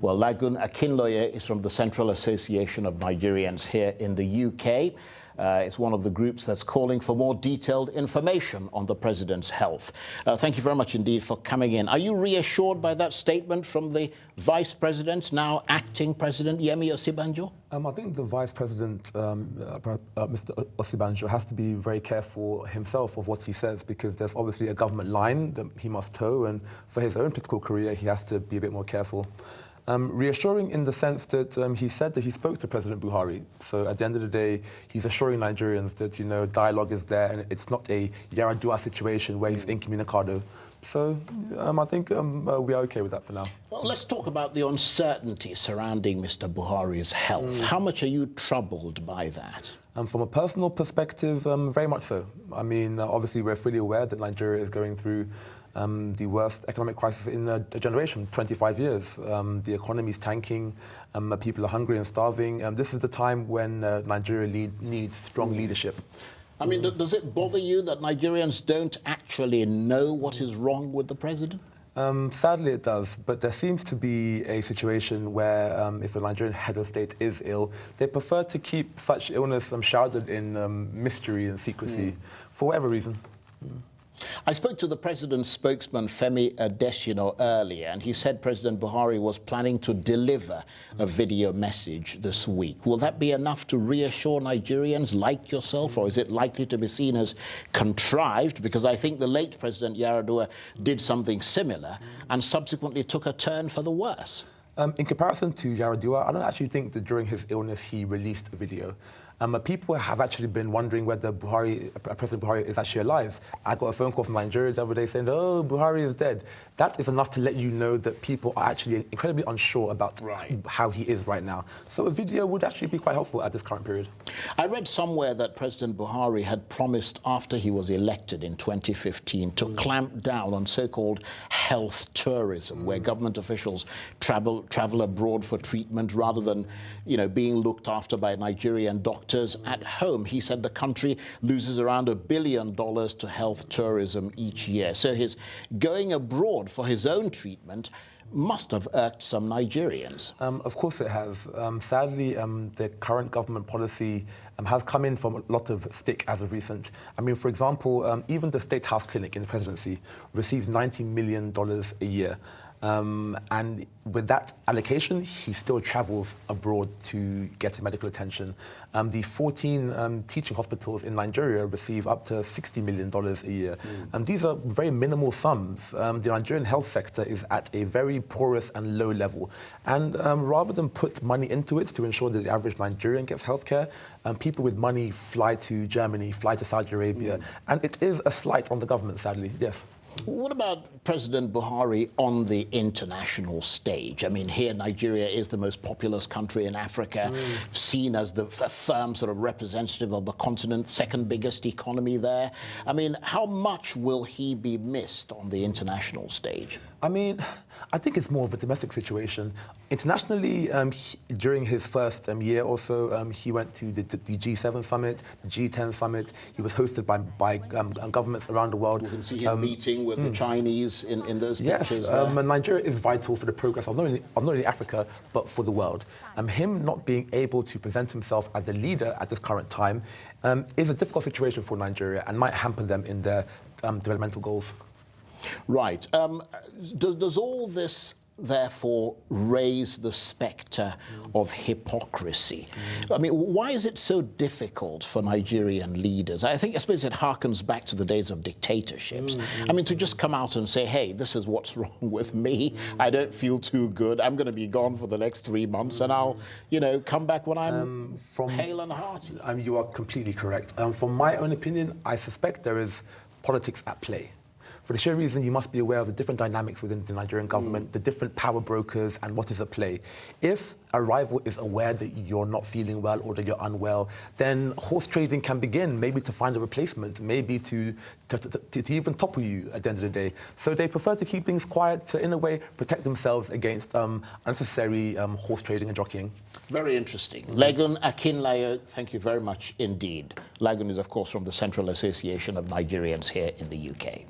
Well, Lagun Akinloye is from the Central Association of Nigerians here in the UK. It's one of the groups that's calling for more detailed information on the president's health. Thank you very much indeed for coming in. Are you reassured by that statement from the Vice President, now acting President, Yemi Osinbajo? I think the Vice President, Mr. Osinbajo, has to be very careful himself of what he says, because there's obviously a government line that he must toe, and for his own political career, he has to be a bit more careful. Reassuring in the sense that he said that he spoke to President Buhari. So at the end of the day, he's assuring Nigerians that, you know, dialogue is there and it's not a Yaradua situation where he's incommunicado. So I think we are okay with that for now. Well, let's talk about the uncertainty surrounding Mr. Buhari's health. How much are you troubled by that? From a personal perspective, very much so. I mean, obviously we're fully aware that Nigeria is going through the worst economic crisis in a generation, 25 years. The economy is tanking, people are hungry and starving. This is the time when Nigeria needs strong leadership. I mean, does it bother you that Nigerians don't actually know what is wrong with the president? Sadly, it does, but there seems to be a situation where if a Nigerian head of state is ill, they prefer to keep such illness shrouded in mystery and secrecy, for whatever reason. I spoke to the president's spokesman, Femi Adesina, earlier, and he said President Buhari was planning to deliver a video message this week. Will that be enough to reassure Nigerians like yourself, or is it likely to be seen as contrived? Because I think the late President Yaradua did something similar and subsequently took a turn for the worse. In comparison to Yaradua, I don't actually think that during his illness he released a video. People have actually been wondering whether President Buhari is actually alive. I got a phone call from Nigeria the other day saying, oh, Buhari is dead. That is enough to let you know that people are actually incredibly unsure about how he is right now. So a video would actually be quite helpful at this current period. I read somewhere that President Buhari had promised after he was elected in 2015 to clamp down on so-called health tourism, where government officials travel abroad for treatment rather than, you know, being looked after by Nigerian doctors at home. He said the country loses around $1 billion to health tourism each year. So his going abroad for his own treatment must have irked some Nigerians. Of course it has. Sadly, the current government policy has come in from a lot of stick as of recent. I mean, for example, even the State House Clinic in the presidency receives $90 million a year. And with that allocation, he still travels abroad to get medical attention. The 14 teaching hospitals in Nigeria receive up to $60 million a year. These are very minimal sums. The Nigerian health sector is at a very porous and low level. And rather than put money into it to ensure that the average Nigerian gets healthcare, people with money fly to Germany, fly to Saudi Arabia. And it is a slight on the government, sadly, yes. What about President Buhari on the international stage? I mean, here Nigeria is the most populous country in Africa, seen as the firm sort of representative of the continent, second biggest economy there. I mean, how much will he be missed on the international stage? I mean, I think it's more of a domestic situation. Internationally, during his first year or so, he went to the G7 summit, the G10 summit. He was hosted by governments around the world. We can see him meeting with the Chinese in those pictures. Yes, Nigeria is vital for the progress of not only Africa, but for the world. Him not being able to present himself as a leader at this current time is a difficult situation for Nigeria and might hamper them in their developmental goals. Right. Does all this therefore raise the spectre of hypocrisy? I mean, why is it so difficult for Nigerian leaders? I suppose it harkens back to the days of dictatorships. I mean, to just come out and say, hey, this is what's wrong with me. I don't feel too good. I'm going to be gone for the next 3 months, and I'll, you know, come back when I'm hale and hearty. You are completely correct. From my own opinion, I suspect there is politics at play. For the sheer reason you must be aware of the different dynamics within the Nigerian government, the different power brokers and what is at play. If a rival is aware that you're not feeling well or that you're unwell, then horse trading can begin, maybe to find a replacement, maybe to even topple you at the end of the day. So they prefer to keep things quiet to, in a way, protect themselves against unnecessary horse trading and jockeying. Very interesting. Lagun Akinloye, thank you very much indeed. Lagun is, of course, from the Central Association of Nigerians here in the UK.